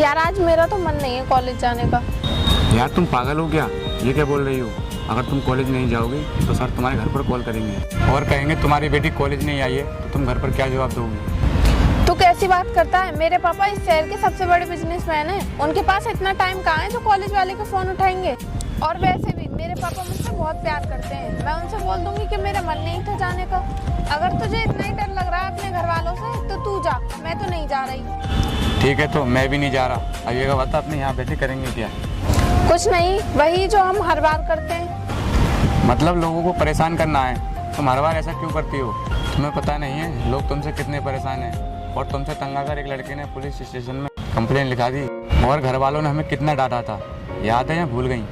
यार आज मेरा तो मन नहीं है कॉलेज जाने का। यार तुम पागल हो क्या? ये क्या बोल रही हो? अगर तुम कॉलेज नहीं जाओगे तो सर तुम्हारे घर पर कॉल करेंगे और कहेंगे तुम्हारी बेटी कॉलेज नहीं आई है, तो तुम घर पर क्या जवाब दोगे? तू कैसी बात करता है? मेरे पापा इस शहर के सबसे बड़े बिजनेसमैन हैं। उनके पास इतना टाइम कहाँ है जो कॉलेज वाले का फोन उठाएंगे। और वैसे भी मेरे पापा मुझसे बहुत प्यार करते हैं। मैं उनसे बोल दूंगी कि मेरा मन नहीं था जाने का। अगर तुझे इतना ही डर लग रहा है अपने घर वालों से तो तू जा, मैं तो नहीं जा रही। ठीक है, तो मैं भी नहीं जा रहा। अब ये बता, अपने यहाँ बैठे करेंगे क्या? कुछ नहीं, वही जो हम हर बार करते हैं। मतलब लोगों को परेशान करना है? तुम हर बार ऐसा क्यों करती हो? तुम्हें पता नहीं है लोग तुमसे कितने परेशान हैं। और तुमसे तंग आकर एक लड़के ने पुलिस स्टेशन में कंप्लेन लिखा दी और घर वालों ने हमें कितना डांटा था, याद है या भूल गई?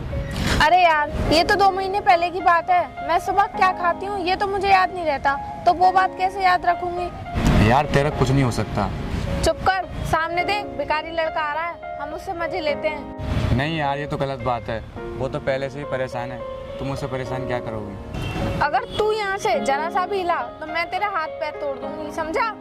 अरे यार, ये तो 2 महीने पहले की बात है। मैं सुबह क्या खाती हूँ ये तो मुझे याद नहीं रहता, तो वो बात कैसे याद रखूंगी? यार तेरा कुछ नहीं हो सकता। चुप कर, सामने देख, भिखारी लड़का आ रहा है, हम उससे मजे लेते हैं। नहीं यार, ये तो गलत बात है। वो तो पहले से ही परेशान है, तुम उससे परेशान क्या करोगी? अगर तू यहाँ से जरा सा भी हिला तो मैं तेरा हाथ पैर तोड़ दूंगी, समझा?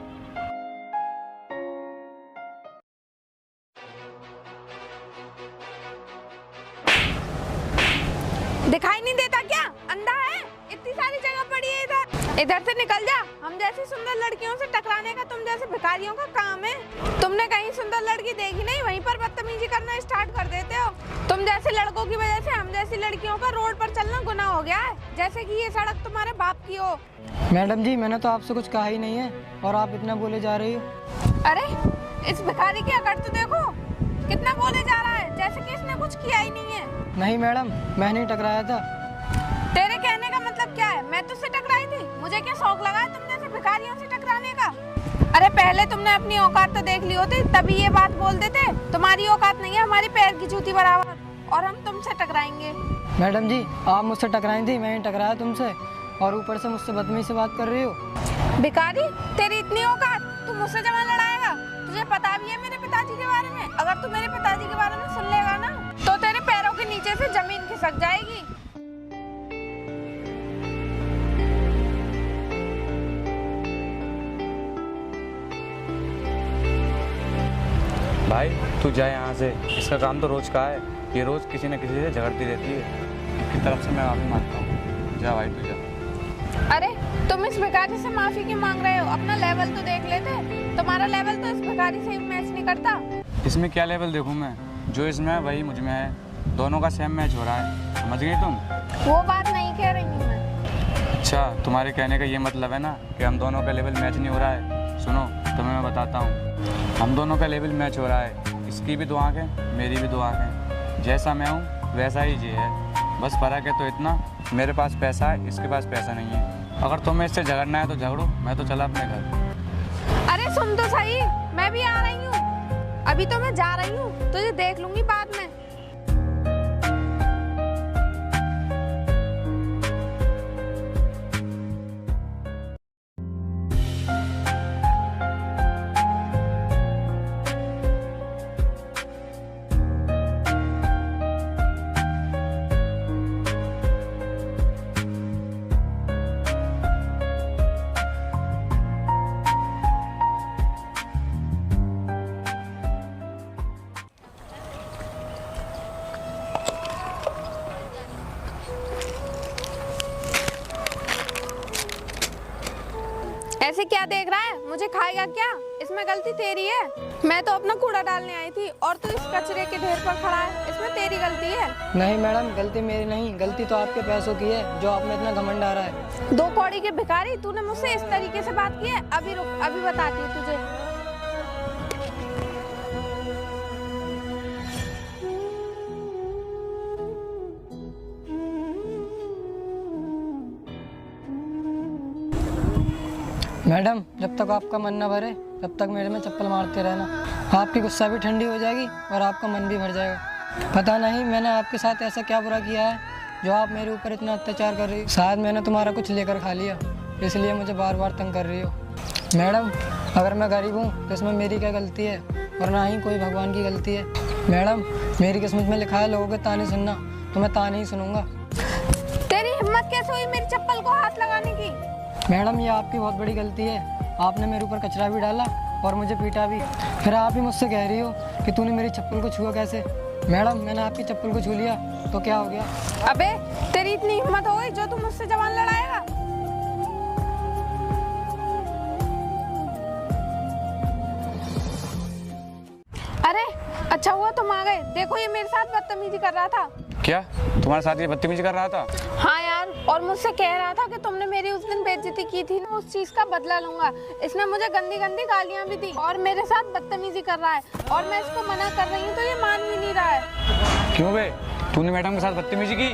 दिखाई नहीं देता क्या? अंधा है? इतनी सारी जगह पड़ी है इधर। इधर से निकल जा। हम जैसी सुंदर लड़कियों से टकराने का तुम जैसे भिखारियों का काम है। तुमने कहीं सुंदर लड़की देखी नहीं, वहीं पर बदतमीजी करना स्टार्ट कर देते हो। तुम जैसे लड़कों की वजह से हम जैसी लड़कियों का रोड पर चलना गुनाह हो गया है, जैसे कि ये सड़क तुम्हारे बाप की हो। मैडम जी, मैंने तो आपसे कुछ कहा ही नहीं है और आप इतना बोले जा रही हो। अरे इस भिखारी की अकड़ तो देखो, कितना बोले जा रहा है, जैसे कि इसने कुछ किया ही नहीं है। नहीं मैडम, मैं नहीं टकराया था। तेरे कहने का मतलब क्या है? मैं तुझसे टकराई थी? मुझे क्या शौक लगा है तुम जैसे भिखारियों से टकराने का? अरे पहले तुमने अपनी औकात तो देख ली होती, तभी ये बात बोल देते। तुम्हारी औकात नहीं है हमारी पैर की जूती बराबर, और हम तुमसे टकराएंगे। मैडम जी, आप मुझसे टकराई थी, मैं नहीं टकराया तुमसे, और ऊपर से मुझसे बदतमीजी से बात कर रही हो। भिखारी, तेरी इतनी औकात, तू मुझसे जमा लड़ाएगा? तुझे पता भी है मेरे पिताजी के बारे में? अगर तू मेरे पिताजी के बारे में सुन लेगा ना तो तेरे पैरों के नीचे से जमीन खिसक जाएगी। भाई तू जाए यहाँ से, इसका काम तो रोज का है। ये रोज किसी न किसी से झगड़ती रहती है। इसकी तरफ से मैं माफी मांगता हूँ। जा भाई तू जा। अरे तुम इस भिखारी से माफी क्यों मांग रहे हो? अपना लेवल तो देख लेते। तुम्हारा लेवल तो इस भिखारी से मैच नहीं करता। इसमें क्या लेवल देखूँ मैं? जो इसमें है वही मुझ में है। दोनों का सेम मैच हो रहा है, समझ गई तुम? वो बात नहीं कह रही हूँ मैं। अच्छा, तुम्हारे कहने का ये मतलब है ना कि हम दोनों का लेवल मैच नहीं हो रहा है? सुनो तुम्हें मैं बताता हूँ, हम दोनों का लेवल मैच हो रहा है। इसकी भी 2 आँखें, मेरी भी 2 आँखें। जैसा मैं हूँ वैसा ही ये है, बस फर्क है तो इतना, मेरे पास पैसा है, इसके पास पैसा नहीं है। अगर तुम्हें इससे झगड़ना है तो झगड़ो, मैं तो चला अपने घर। अरे सुन तो सही, मैं भी आ रही हूँ। अभी तो मैं जा रही हूँ, तुझे देख लूंगी बाद में। ऐसे क्या देख रहा है? मुझे खाएगा क्या? इसमें गलती तेरी है। मैं तो अपना कूड़ा डालने आई थी और तू इस कचरे के ढेर पर खड़ा है, इसमें तेरी गलती है। नहीं मैडम, गलती मेरी नहीं, गलती तो आपके पैसों की है जो आप में इतना घमंड आ रहा है। 2 कौड़ी के भिखारी, तूने मुझसे इस तरीके से बात की है? अभी रुक, अभी बताती हूँ तुझे। मैडम, जब तक आपका मन न भरे तब तक मेरे में चप्पल मारते रहना। आपकी गुस्सा भी ठंडी हो जाएगी और आपका मन भी भर जाएगा। पता नहीं मैंने आपके साथ ऐसा क्या बुरा किया है जो आप मेरे ऊपर इतना अत्याचार कर रही हो। शायद मैंने तुम्हारा कुछ लेकर खा लिया, इसलिए मुझे बार बार तंग कर रही हो। मैडम, अगर मैं गरीब हूँ तो इसमें मेरी क्या गलती है? और ना ही कोई भगवान की गलती है। मैडम, मेरी किस्मत में लिखा है लोगों के ताने सुनना, तो मैं ताने ही सुनूंगा। तेरी हिम्मत कैसे हुई मेरी चप्पल को हाथ लगाने की? मैडम, ये आपकी बहुत बड़ी गलती है। आपने मेरे ऊपर कचरा भी डाला और मुझे पीटा भी, फिर आप ही मुझसे कह रही हो कि तूने मेरी चप्पल को छुआ कैसे। मैडम मैंने आपकी चप्पल को छू लिया तो क्या हो गया। अबे तेरी इतनी हिम्मत हो गई जो तुम मुझसे जबान लड़ाएगा। अरे अच्छा हुआ तुम आ गए। देखो ये मेरे साथ बदतमीजी कर रहा था। क्या तुम्हारे साथ ये बदतमीजी कर रहा था? हाँ यार, और मुझसे कह रहा था कि तुमने मेरी उस दिन बेइज्जती की थी ना, उस चीज का बदला लूंगा। इसने मुझे गंदी गंदी गालियां भी दी और मेरे साथ बदतमीजी कर रहा है और मैं इसको मना कर रही हूँ तो ये मान भी नहीं रहा है। क्यों बे, तूने मैडम के साथ बदतमीजी की?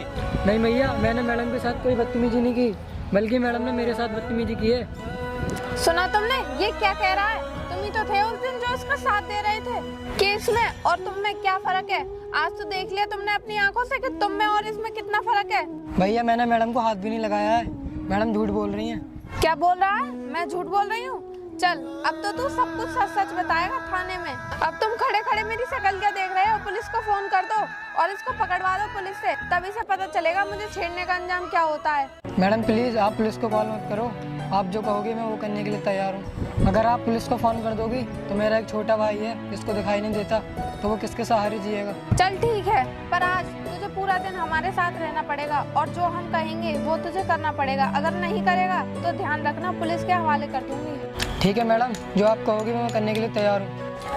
नहीं भैया, मैंने मैडम के साथ कोई बदतमीजी नहीं की, बल्कि मैडम ने मेरे साथ बदतमीजी की है। सुना तुमने ये क्या कह रहा है? तुम ही तो थे उस दिन जो इसका साथ दे रहे थे कि इसमें और तुम में क्या फर्क है। आज तो देख लिया तुमने अपनी आंखों से कि तुम में और इसमें कितना फर्क है। भैया मैंने मैडम को हाथ भी नहीं लगाया है, मैडम झूठ बोल रही हैं। क्या बोल रहा है? मैं झूठ बोल रही हूँ? चल अब तो तू सब कुछ सच सच बताएगा थाने में। अब तुम खड़े खड़े मेरी शक्ल क्या देख रहे हो? पुलिस को फोन कर दो और इसको पकड़वा दो पुलिस से, तभी से पता चलेगा मुझे छेड़ने का अंजाम क्या होता है। मैडम प्लीज आप पुलिस को कॉल मत करो, आप जो कहोगे मैं वो करने के लिए तैयार हूँ। अगर आप पुलिस को फोन कर दोगी तो मेरा एक छोटा भाई है जिसको दिखाई नहीं देता, तो वो किसके सहारे जिएगा। चल ठीक है, पर आज तुझे पूरा दिन हमारे साथ रहना पड़ेगा और जो हम कहेंगे वो तुझे करना पड़ेगा। अगर नहीं करेगा तो ध्यान रखना पुलिस के हवाले कर दूंगी। ठीक है मैडम, जो आप कहोगे मैं करने के लिए तैयार हूँ।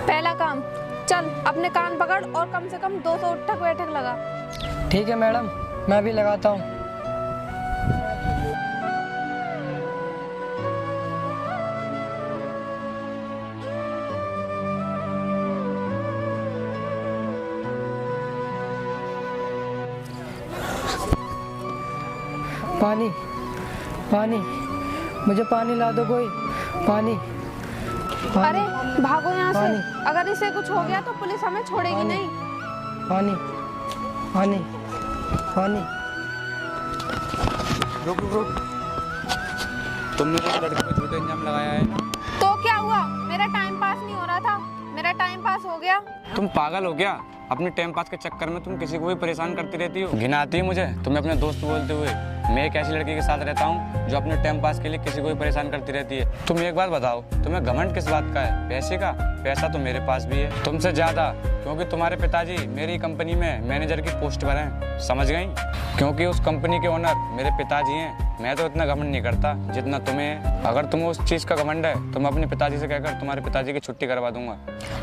पहला काम, चल अपने कान पकड़ और कम से कम 200 उठक बैठक लगा। ठीक है मैडम, मैं भी लगाता हूँ। पानी पानी, मुझे पानी ला दो कोई, पानी, पानी। अरे भागो यहाँ पानी। से, अगर इसे कुछ हो गया तो पुलिस हमें छोड़ेगी पानी। नहीं। पानी पानी पानी। रुक रुक रुक, तुमने तो उस लड़के को झूठे इल्जाम लगाया है ना? तो क्या हुआ? मेरा टाइम पास नहीं हो रहा था, मेरा टाइम पास हो गया। तुम पागल हो क्या? अपने टाइम पास के चक्कर में तुम किसी को भी परेशान करती रहती हो। घिन आती है मुझे तुम्हें अपने दोस्त बोलते हुए। मैं एक ऐसी लड़की के साथ रहता हूँ जो अपने टाइम पास के लिए किसी को भी परेशान करती रहती है। तुम एक बात बताओ, तुम्हें घमंड किस बात का है? पैसे का? पैसा तो मेरे पास भी है, तुमसे ज्यादा, क्योंकि तुम्हारे पिताजी मेरी कंपनी में मैनेजर की पोस्ट पर हैं, समझ गई? क्योंकि उस कंपनी के ओनर मेरे पिताजी हैं। मैं तो इतना घमंड नहीं करता जितना तुम्हें है। अगर तुम्हें उस चीज का घमंड है तो मैं अपने पिताजी से कहकर तुम्हारे पिताजी की छुट्टी करवा दूंगा।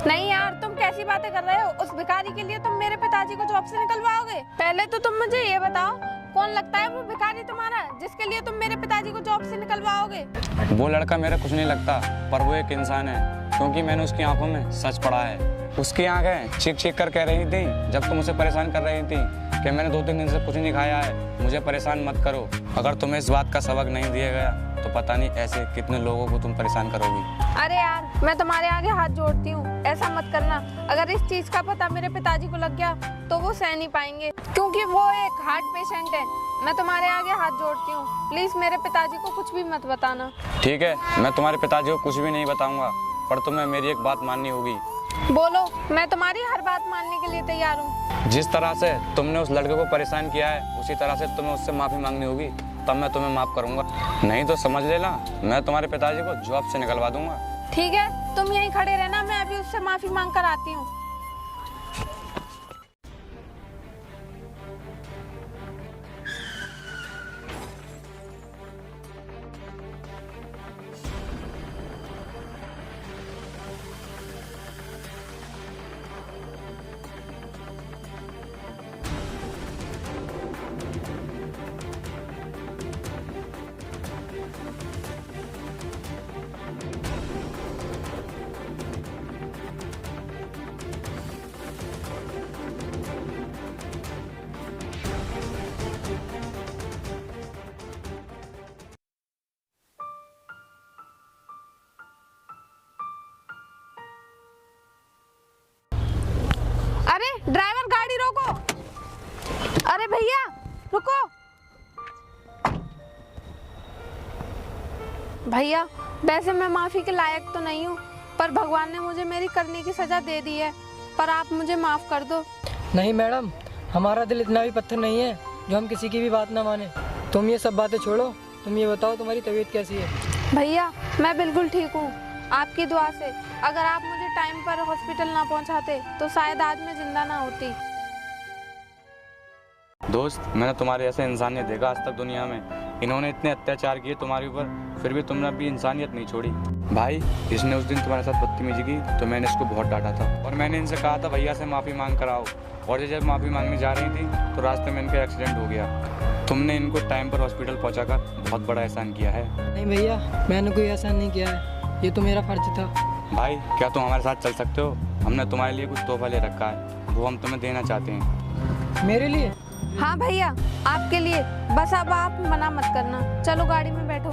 नहीं यार, तुम कैसी बातें कर रहे हो? उस भिखारी के लिए तुम मेरे पिताजी को जॉब से निकलवाओगे? पहले तो तुम मुझे ये बताओ, कौन लगता है वो भिखारी तुम्हारा जिसके लिए तुम मेरे पिताजी को जॉब से निकलवाओगे? वो लड़का मेरा कुछ नहीं लगता, पर वो एक इंसान है, क्योंकि मैंने उसकी आंखों में सच पढ़ा है। उसकी आंखें चीख चीख कर कह रही थी जब तुम उसे परेशान कर रही थी कि मैंने 2-3 दिन से कुछ नहीं खाया है, मुझे परेशान मत करो। अगर तुम्हें इस बात का सबक नहीं दिया गया तो पता नहीं ऐसे कितने लोगों को तुम परेशान करोगी। अरे यार, मैं तुम्हारे आगे हाथ जोड़ती हूँ, ऐसा मत करना। अगर इस चीज का पता मेरे पिताजी को लग गया तो वो सह नहीं पाएंगे, क्योंकि वो एक हार्ट पेशेंट है। मैं तुम्हारे आगे हाथ जोड़ती हूँ, प्लीज मेरे पिताजी को कुछ भी मत बताना। ठीक है, मैं तुम्हारे पिताजी को कुछ भी नहीं बताऊंगा, पर तुम्हें मेरी एक बात माननी होगी। बोलो, मैं तुम्हारी हर बात मानने के लिए तैयार हूँ। जिस तरह से तुमने उस लड़के को परेशान किया है, उसी तरह से तुम्हें उससे माफी मांगनी होगी, तब मैं तुम्हें माफ करूंगा। नहीं तो समझ लेना, मैं तुम्हारे पिताजी को जॉब से निकलवा दूंगा। ठीक है, तुम यहीं खड़े रहना, मैं अभी उससे माफी मांग कर आती हूँ। अरे ड्राइवर, गाड़ी रोको। अरे भैया रुको। भैया वैसे मैं माफी के लायक तो नहीं हूँ, पर भगवान ने मुझे मेरी करने की सजा दे दी है, पर आप मुझे माफ कर दो। नहीं मैडम, हमारा दिल इतना भी पत्थर नहीं है जो हम किसी की भी बात ना माने। तुम ये सब बातें छोड़ो, तुम ये बताओ तुम्हारी तबीयत कैसी है? भैया मैं बिल्कुल ठीक हूँ, आपकी दुआ से। अगर आप मुझे मुझे टाइम पर हॉस्पिटल ना पहुंचाते तो शायद आज मैं जिंदा ना होती। दोस्त, मैंने तुम्हारे ऐसे इंसानियत देखा आज तक दुनिया में। इन्होंने इतने अत्याचार किए तुम्हारे ऊपर, फिर भी तुमने अभी इंसानियत नहीं छोड़ी। भाई, इसने उस दिन तुम्हारे साथ बदतमीजी की तो मैंने इसको बहुत डांटा था और मैंने इनसे कहा था भैया से माफ़ी मांग कर आओ। और जब माफ़ी मांगने जा रही थी तो रास्ते में इनका एक्सीडेंट हो गया। तुमने इनको टाइम पर हॉस्पिटल पहुंचाकर बहुत बड़ा एहसान किया है। नहीं भैया, मैंने कोई एहसान नहीं किया है, ये तो मेरा फर्ज था। भाई, क्या तुम हमारे साथ चल सकते हो? हमने तुम्हारे लिए कुछ तोहफा ले रखा है, वो हम तुम्हें देना चाहते हैं। मेरे लिए? हाँ भैया, आपके लिए। बस अब आप मना मत करना। चलो गाड़ी में बैठो।